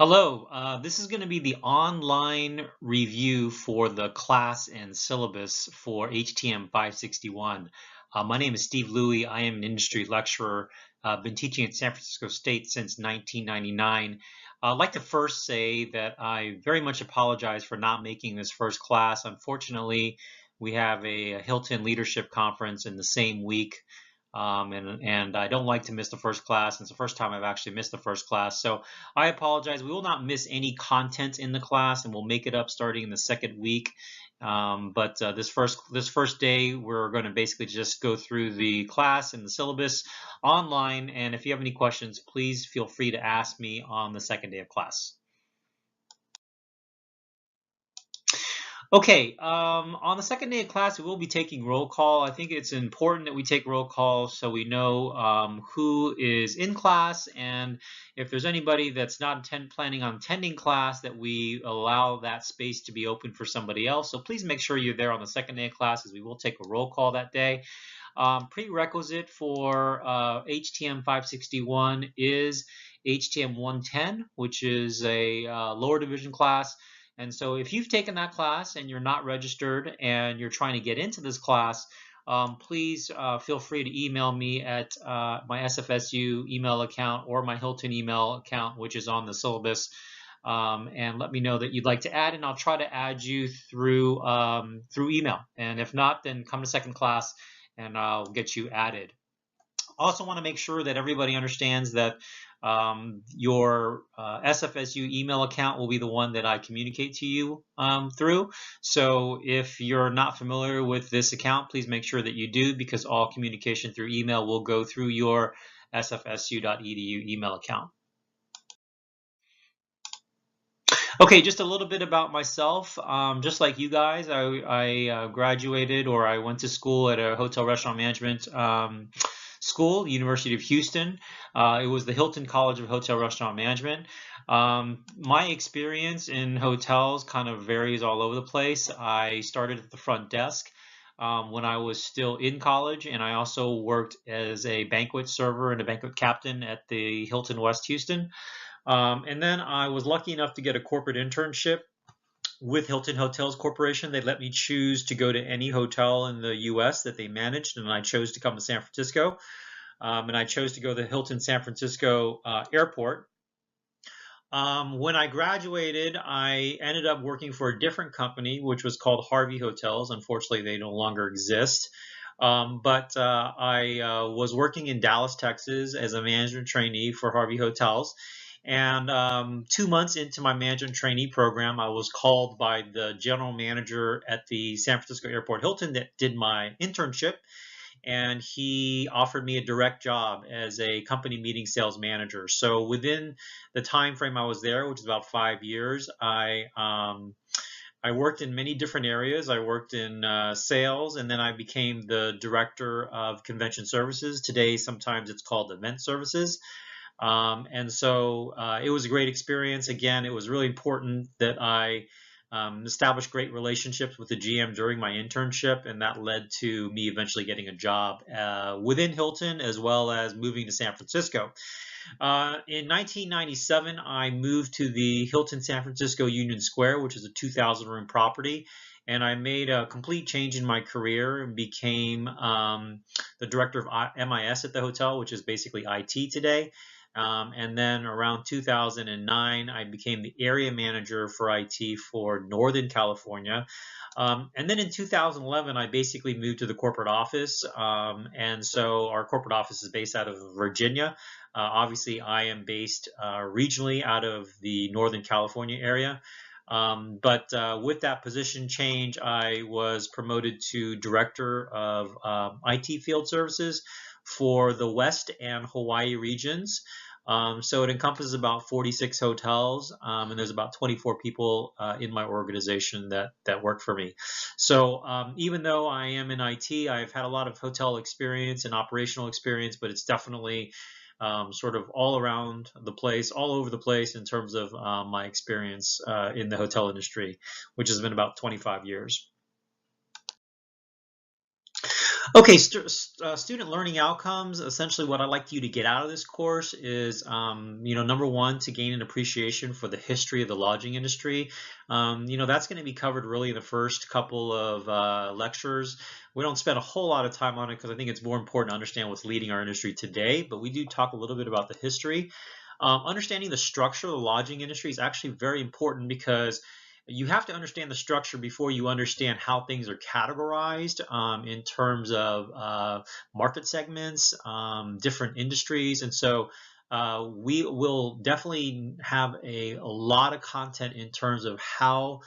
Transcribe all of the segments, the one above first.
Hello, this is going to be the online review for the class and syllabus for HTM 561. My name is Steve Louie. I am an industry lecturer. I've been teaching at San Francisco State since 1999. I'd like to first say that I very much apologize for not making this first class. Unfortunately, we have a Hilton Leadership Conference in the same week. And I don't like to miss the first class. It's the first time I've actually missed the first class. So I apologize. We will not miss any content in the class, and we'll make it up starting in the second week. But this first day, we're going to basically just go through the class and the syllabus online. And if you have any questions, please feel free to ask me on the second day of class. Okay, on the second day of class, we will be taking roll call. I think it's important that we take roll call so we know who is in class, and if there's anybody that's not planning on attending class, that we allow that space to be open for somebody else. So please make sure you're there on the second day of class, as we will take a roll call that day. Prerequisite for HTM 561 is HTM 110, which is a lower division class. And so if you've taken that class and you're not registered and you're trying to get into this class, please feel free to email me at my SFSU email account or my Hilton email account, which is on the syllabus, and let me know that you'd like to add, and I'll try to add you through email. And if not, then come to second class and I'll get you added. Also want to make sure that everybody understands that your SFSU email account will be the one that I communicate to you through. So if you're not familiar with this account, please make sure that you do, because all communication through email will go through your sfsu.edu email account. Okay, just a little bit about myself. Just like you guys, I graduated, or I went to school at a hotel restaurant management school, University of Houston. It was the Hilton College of Hotel Restaurant Management. My experience in hotels kind of varies all over the place. I started at the front desk when I was still in college, and I also worked as a banquet server and a banquet captain at the Hilton West Houston. And then I was lucky enough to get a corporate internship with Hilton Hotels Corporation. They let me choose to go to any hotel in the U.S. that they managed, and I chose to come to San Francisco. And I chose to go to the Hilton San Francisco Airport. When I graduated, I ended up working for a different company, which was called Harvey Hotels. Unfortunately, they no longer exist. But I was working in Dallas, Texas as a management trainee for Harvey Hotels. And 2 months into my management trainee program, I was called by the general manager at the San Francisco Airport Hilton that did my internship, and he offered me a direct job as a company meeting sales manager. So within the time frame I was there, which is about 5 years, I worked in many different areas. I worked in sales, and then I became the director of convention services. Today, sometimes it's called event services. And so it was a great experience. Again, it was really important that I established great relationships with the GM during my internship, and that led to me eventually getting a job within Hilton, as well as moving to San Francisco. In 1997, I moved to the Hilton San Francisco Union Square, which is a 2,000-room property. And I made a complete change in my career and became the director of MIS at the hotel, which is basically IT today. And then around 2009, I became the area manager for IT for Northern California. And then in 2011, I basically moved to the corporate office. And so our corporate office is based out of Virginia. Obviously, I am based regionally out of the Northern California area. But with that position change, I was promoted to director of IT field services for the West and Hawaii regions. So it encompasses about 46 hotels, and there's about 24 people in my organization that work for me. So even though I am in IT, I've had a lot of hotel experience and operational experience, but it's definitely sort of all around the place, all over the place in terms of my experience in the hotel industry, which has been about 25 years. Okay, student learning outcomes. Essentially, what I'd like you to get out of this course is, number one, to gain an appreciation for the history of the lodging industry. That's going to be covered really in the first couple of lectures. We don't spend a whole lot of time on it because I think it's more important to understand what's leading our industry today, but we do talk a little bit about the history. Understanding the structure of the lodging industry is actually very important because you have to understand the structure before you understand how things are categorized in terms of market segments, different industries. And so we will definitely have a lot of content in terms of how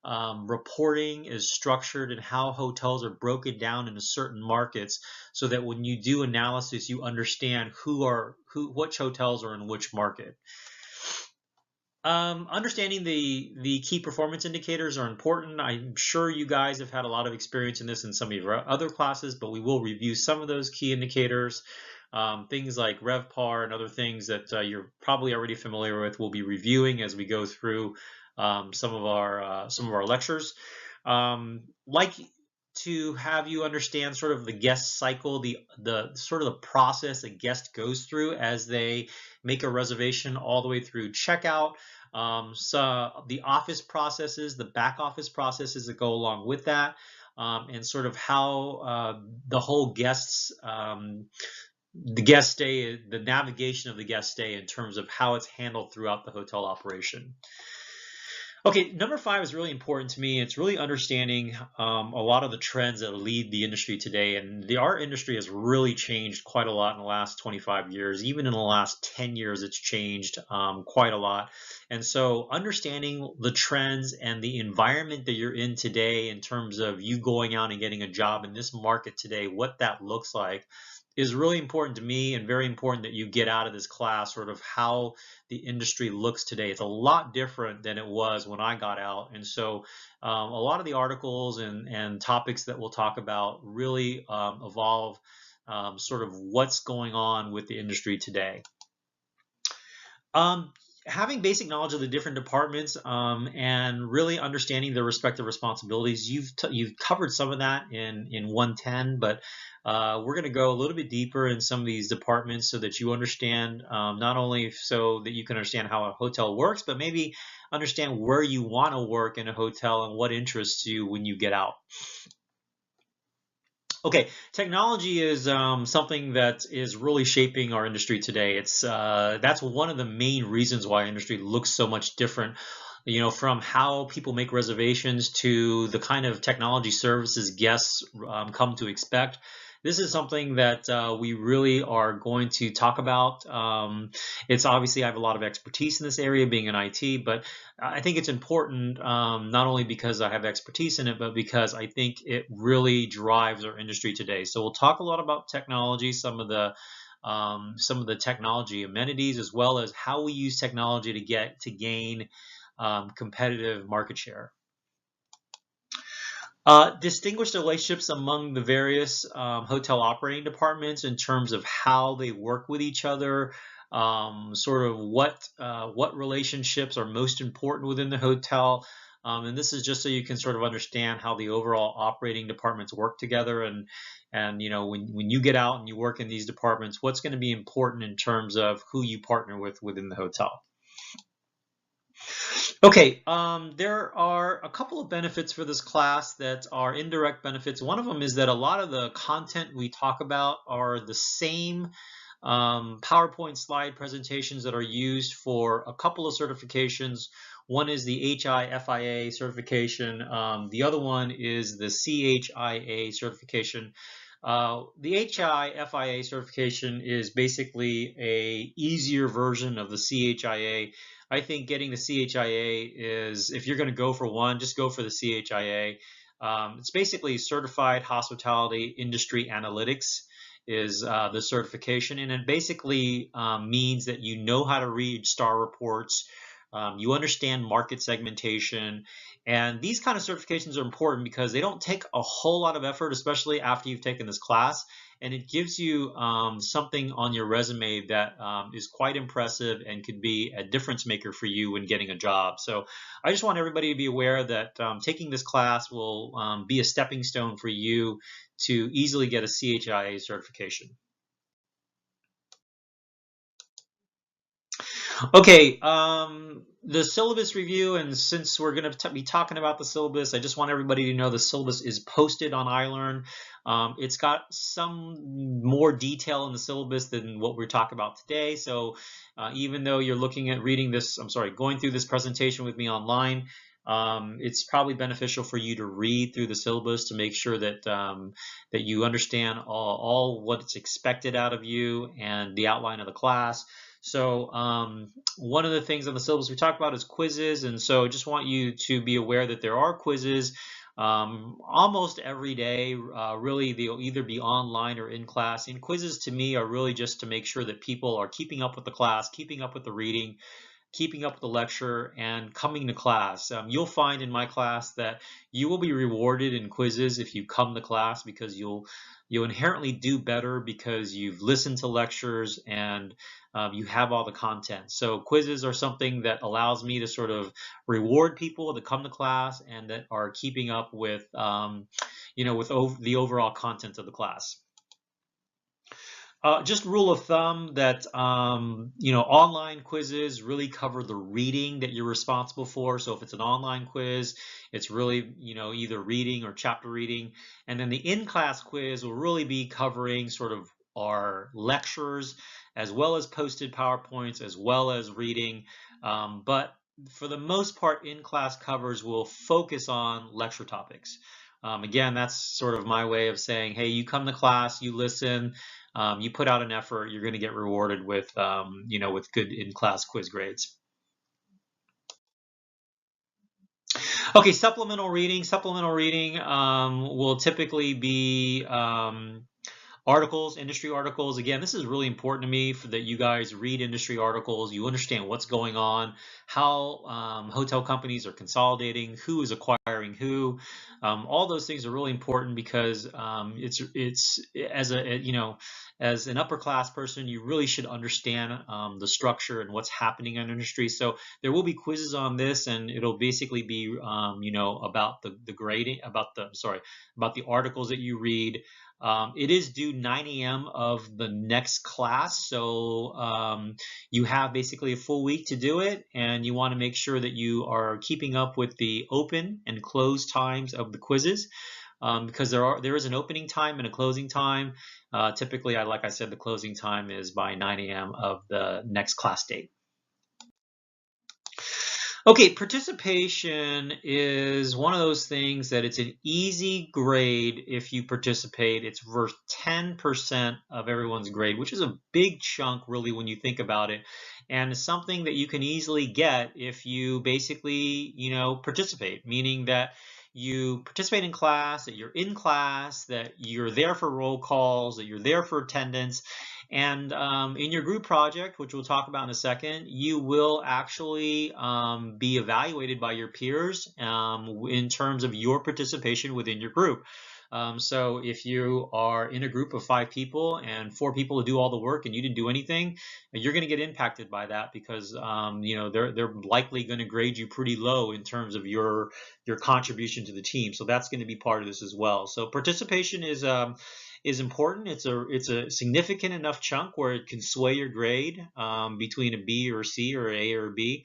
reporting is structured and how hotels are broken down into certain markets so that when you do analysis, you understand which hotels are in which market. Understanding the key performance indicators are important. I'm sure you guys have had a lot of experience in this in some of your other classes, but we will review some of those key indicators. Things like RevPAR and other things that you're probably already familiar with, we'll be reviewing as we go through some of our lectures. Like to have you understand sort of the guest cycle, the sort of the process a guest goes through as they make a reservation all the way through checkout. So the office processes, the back office processes that go along with that, and sort of how the whole the guest stay, the navigation of the guest stay in terms of how it's handled throughout the hotel operation. Okay, number 5 is really important to me. It's really understanding a lot of the trends that lead the industry today. And the art industry has really changed quite a lot in the last 25 years. Even in the last 10 years, it's changed quite a lot. And so understanding the trends and the environment that you're in today in terms of you going out and getting a job in this market today, what that looks like, is really important to me and very important that you get out of this class sort of how the industry looks today. It's a lot different than it was when I got out. And so a lot of the articles and topics that we'll talk about really evolve sort of what's going on with the industry today. Having basic knowledge of the different departments and really understanding their respective responsibilities. You've covered some of that in 110, but we're going to go a little bit deeper in some of these departments so that you understand, not only so that you can understand how a hotel works, but maybe understand where you want to work in a hotel and what interests you when you get out. Okay, technology is something that is really shaping our industry today. That's one of the main reasons why our industry looks so much different. From how people make reservations to the kind of technology services guests come to expect. This is something that we really are going to talk about. It's obviously I have a lot of expertise in this area, being in IT, but I think it's important not only because I have expertise in it, but because I think it really drives our industry today. So we'll talk a lot about technology, some of the technology amenities, as well as how we use technology to gain competitive market share. Distinguish the relationships among the various hotel operating departments in terms of how they work with each other, sort of what relationships are most important within the hotel. And this is just so you can sort of understand how the overall operating departments work together. And when you get out and you work in these departments, what's going to be important in terms of who you partner with within the hotel. Okay, there are a couple of benefits for this class that are indirect benefits. One of them is that a lot of the content we talk about are the same PowerPoint slide presentations that are used for a couple of certifications. One is the HIFIA certification. The other one is the CHIA certification. The HIFIA certification is basically a easier version of the CHIA. I think getting the CHIA is, if you're going to go for one, just go for the CHIA. It's basically Certified Hospitality Industry Analytics is the certification, and it basically means that you know how to read star reports, you understand market segmentation. And these kind of certifications are important because they don't take a whole lot of effort, especially after you've taken this class. And it gives you something on your resume that is quite impressive and could be a difference maker for you when getting a job. So I just want everybody to be aware that taking this class will be a stepping stone for you to easily get a CHIA certification. Okay, the syllabus review, and since we're going to be talking about the syllabus, I just want everybody to know the syllabus is posted on iLearn. It's got some more detail in the syllabus than what we're talking about today. So even though you're looking at reading this, going through this presentation with me online, it's probably beneficial for you to read through the syllabus to make sure that that you understand all what's expected out of you and the outline of the class. So one of the things on the syllabus we talked about is quizzes, and so I just want you to be aware that there are quizzes almost every day. Really, they'll either be online or in class. And quizzes to me are really just to make sure that people are keeping up with the class, keeping up with the reading, keeping up with the lecture, and coming to class. You'll find in my class that you will be rewarded in quizzes if you come to class, because you'll inherently do better because you've listened to lectures and you have all the content. So quizzes are something that allows me to sort of reward people that come to class and that are keeping up with the overall content of the class. Just rule of thumb that online quizzes really cover the reading that you're responsible for. So if it's an online quiz, it's really either reading or chapter reading, and then the in-class quiz will really be covering sort of our lectures as well as posted PowerPoints as well as reading. But for the most part, in-class covers will focus on lecture topics. Again, that's sort of my way of saying, hey, you come to class, you listen, you put out an effort, you're going to get rewarded with, with good in-class quiz grades. Okay, supplemental reading. Supplemental reading will typically be articles, industry articles. Again, this is really important to me that you guys read industry articles. You understand what's going on, how hotel companies are consolidating, who is acquiring who. All those things are really important because it's as an upper class person, you really should understand the structure and what's happening in industry. So there will be quizzes on this, and it'll basically be about the grading, about the articles that you read. It is due 9 a.m. of the next class, so you have basically a full week to do it, and you want to make sure that you are keeping up with the open and close times of the quizzes, because there is an opening time and a closing time. Typically, like I said, the closing time is by 9 a.m. of the next class date. Okay, participation is one of those things that it's an easy grade if you participate. It's worth 10% of everyone's grade, which is a big chunk really when you think about it. And it's something that you can easily get if you basically, participate, meaning that you participate in class, that you're in class, that you're there for roll calls, that you're there for attendance. And in your group project, which we'll talk about in a second, you will actually be evaluated by your peers in terms of your participation within your group. So if you are in a group of 5 people and 4 people to do all the work and you didn't do anything, you're going to get impacted by that because they're likely going to grade you pretty low in terms of your contribution to the team. So that's going to be part of this as well. So participation is important. It's a significant enough chunk where it can sway your grade between a B or a C or an A or a B.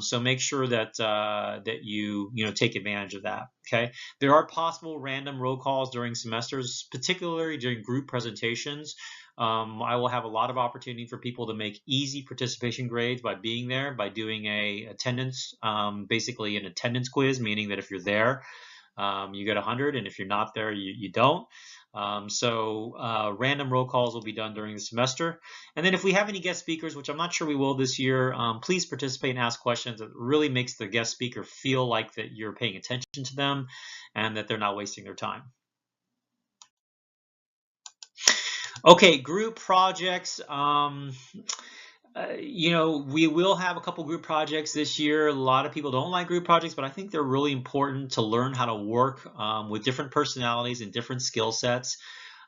So make sure that you take advantage of that. Okay, there are possible random roll calls during semesters, particularly during group presentations. I will have a lot of opportunity for people to make easy participation grades by being there, by doing a attendance, basically an attendance quiz, meaning that if you're there, you get 100, and if you're not there, you don't. Random roll calls will be done during the semester. And then if we have any guest speakers, which I'm not sure we will this year, please participate and ask questions. It really makes the guest speaker feel like that you're paying attention to them and that they're not wasting their time. Okay, group projects. We will have a couple group projects this year. A lot of people don't like group projects, but I think they're really important to learn how to work with different personalities and different skill sets.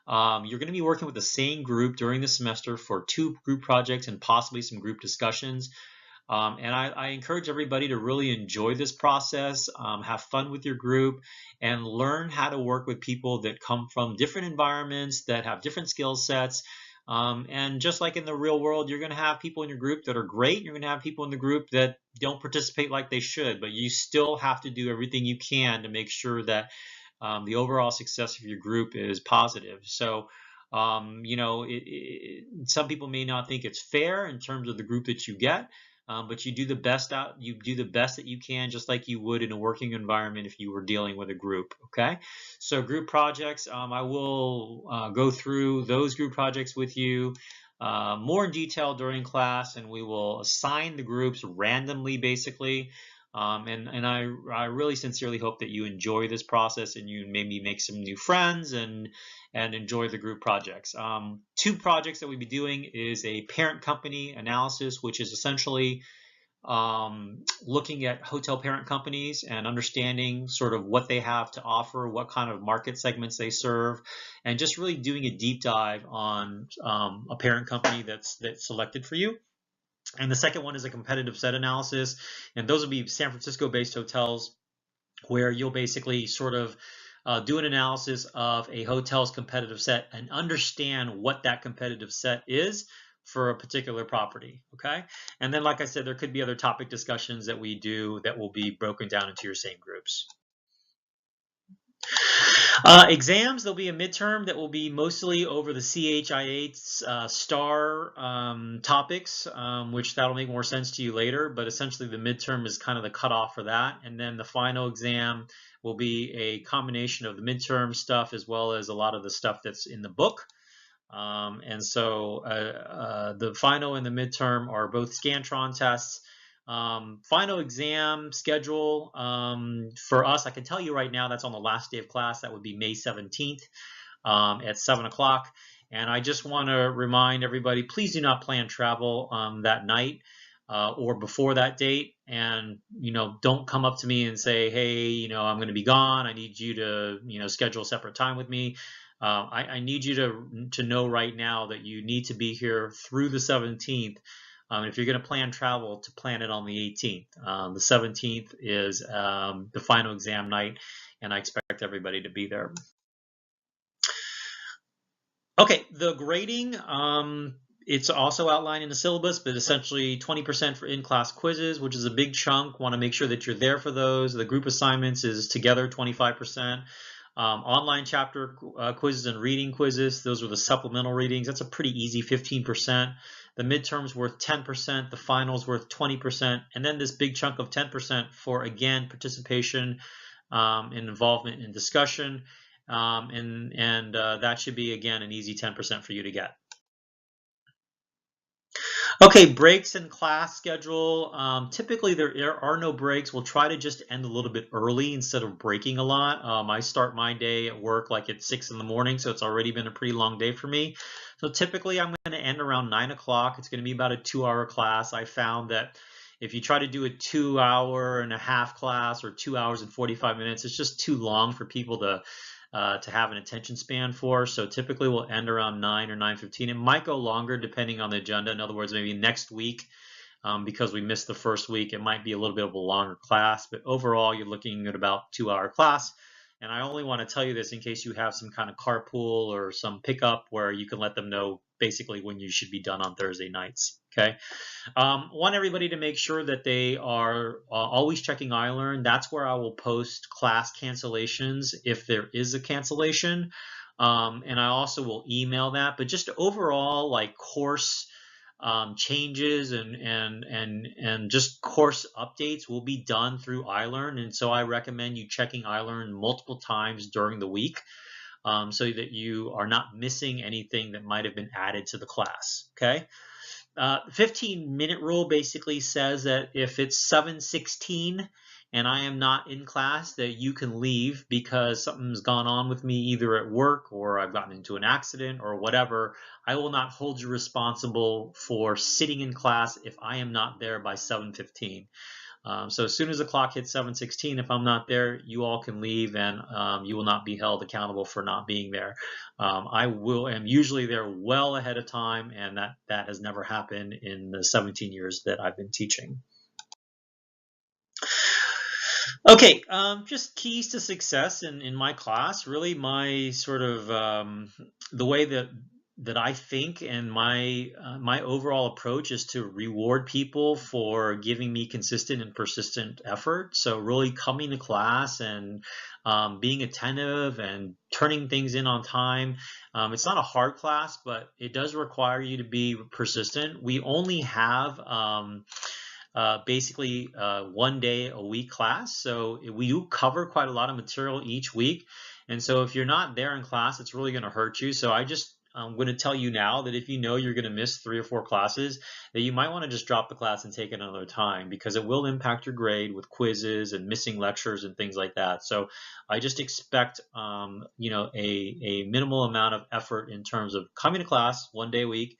You're going to be working with the same group during the semester for 2 group projects and possibly some group discussions. And I encourage everybody to really enjoy this process, have fun with your group, and learn how to work with people that come from different environments, that have different skill sets. And just like in the real world, you're going to have people in your group that are great. You're going to have people in the group that don't participate like they should, but you still have to do everything you can to make sure that the overall success of your group is positive. So, some people may not think it's fair in terms of the group that you get, but you do the best that you can, just like you would in a working environment if you were dealing with a group. Okay, so group projects, I will go through those group projects with you more in detail during class, and we will assign the groups randomly, basically. And I really sincerely hope that you enjoy this process and you maybe make some new friends and enjoy the group projects. 2 projects that we'll be doing is a parent company analysis, which is essentially looking at hotel parent companies and understanding sort of what they have to offer, what kind of market segments they serve, and just really doing a deep dive on a parent company that's selected for you. And the second one is a competitive set analysis. And those will be San Francisco-based hotels where you'll basically sort of do an analysis of a hotel's competitive set and understand what that competitive set is for a particular property. Okay. And then, like I said, there could be other topic discussions that we do that will be broken down into your same groups. Exams, there'll be a midterm that will be mostly over the CHIA STAR topics, which that'll make more sense to you later, but essentially the midterm is kind of the cutoff for that. And then the final exam will be a combination of the midterm stuff as well as a lot of the stuff that's in the book. And so the final and the midterm are both Scantron tests. Final exam schedule for us, I can tell you right now, that's on the last day of class. That would be May 17th at 7 o'clock. And I just want to remind everybody, please do not plan travel that night or before that date. And, don't come up to me and say, hey, I'm going to be gone. I need you to, schedule a separate time with me. I need you to know right now that you need to be here through the 17th. If you're going to plan travel, to plan it on the 18th. The 17th is the final exam night, and I expect everybody to be there. Okay, the grading, it's also outlined in the syllabus, but essentially 20% for in-class quizzes, which is a big chunk. Want to make sure that you're there for those. The group assignments is together 25%. Online chapter quizzes and reading quizzes, those are the supplemental readings. That's a pretty easy 15%. The midterm's worth 10%, the final's worth 20%, and then this big chunk of 10% for, again, participation and involvement in discussion. That should be, again, an easy 10% for you to get. Okay, breaks in class schedule. Typically there are no breaks. We'll try to just end a little bit early instead of breaking a lot. I start my day at work like at 6 in the morning, so it's already been a pretty long day for me. So typically I'm going to end around 9 o'clock. It's going to be about a 2-hour class. I found that if you try to do a 2-hour-and-a-half class or 2 hours and 45 minutes, it's just too long for people to have an attention span for. So typically we'll end around 9 or 9:15. It might go longer depending on the agenda. In other words, maybe next week, because we missed the first week, it might be a little bit of a longer class. But overall, you're looking at about 2-hour class. And I only want to tell you this in case you have some kind of carpool or some pickup where you can let them know basically when you should be done on Thursday nights. Okay. Want everybody to make sure that they are always checking iLearn. That's where I will post class cancellations if there is a cancellation. And I also will email that. But just overall, like course changes and just course updates will be done through iLearn. And so I recommend you checking iLearn multiple times during the week so that you are not missing anything that might have been added to the class. Okay. 15-minute rule basically says that if it's 7:16 and I am not in class, that you can leave because something's gone on with me either at work or I've gotten into an accident or whatever. I will not hold you responsible for sitting in class if I am not there by 7:15. So as soon as the clock hits 7:16, if I'm not there, you all can leave, and you will not be held accountable for not being there. Am usually there well ahead of time, and that has never happened in the 17 years that I've been teaching. Okay, just keys to success in my class. Really, my sort of the way that I think, and my overall approach is to reward people for giving me consistent and persistent effort. So really coming to class and being attentive and turning things in on time. It's not a hard class, but it does require you to be persistent. We only have basically 1 day a week class. So we do cover quite a lot of material each week. And so if you're not there in class, it's really going to hurt you. So I'm going to tell you now that if you know you're going to miss 3 or 4 classes, that you might want to just drop the class and take it another time, because it will impact your grade with quizzes and missing lectures and things like that. So I just expect a minimal amount of effort in terms of coming to class 1 day a week,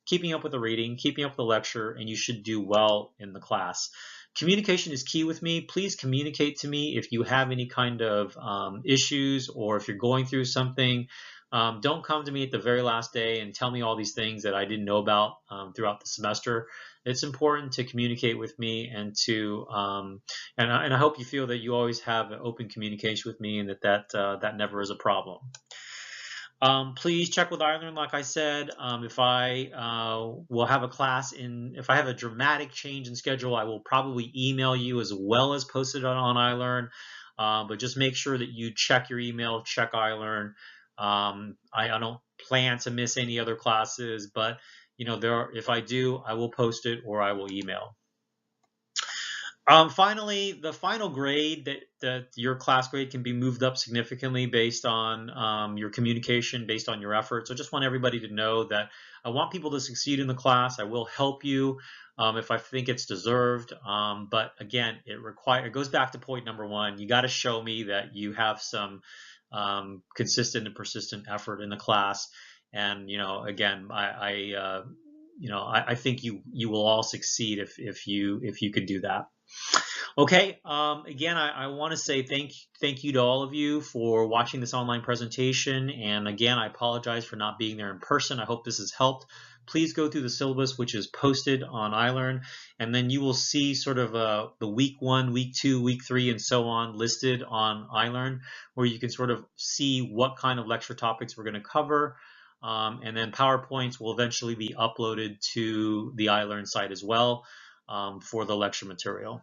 keeping up with the reading, keeping up with the lecture, and you should do well in the class. Communication is key with me. Please communicate to me if you have any kind of issues, or if you're going through something. Don't come to me at the very last day and tell me all these things that I didn't know about throughout the semester. It's important to communicate with me, and I hope you feel that you always have an open communication with me, and that never is a problem. Please check with iLearn, like I said. If I will have a class if I have a dramatic change in schedule, I will probably email you as well as post it on iLearn. But just make sure that you check your email, check iLearn. I don't plan to miss any other classes, but if I do, I will post it or I will email. Finally, the final grade, that your class grade can be moved up significantly based on your communication, based on your effort. So I just want everybody to know that I want people to succeed in the class. I will help you if I think it's deserved. But again, it goes back to point number 1. You got to show me that you have some consistent and persistent effort in the class. And again, I think you will all succeed if you could do that. Okay, again, I want to say thank you to all of you for watching this online presentation. And again, I apologize for not being there in person. I hope this has helped. Please go through the syllabus, which is posted on iLearn, and then you will see sort of the week 1, week 2, week 3, and so on listed on iLearn, where you can sort of see what kind of lecture topics we're going to cover. And then PowerPoints will eventually be uploaded to the iLearn site as well for the lecture material.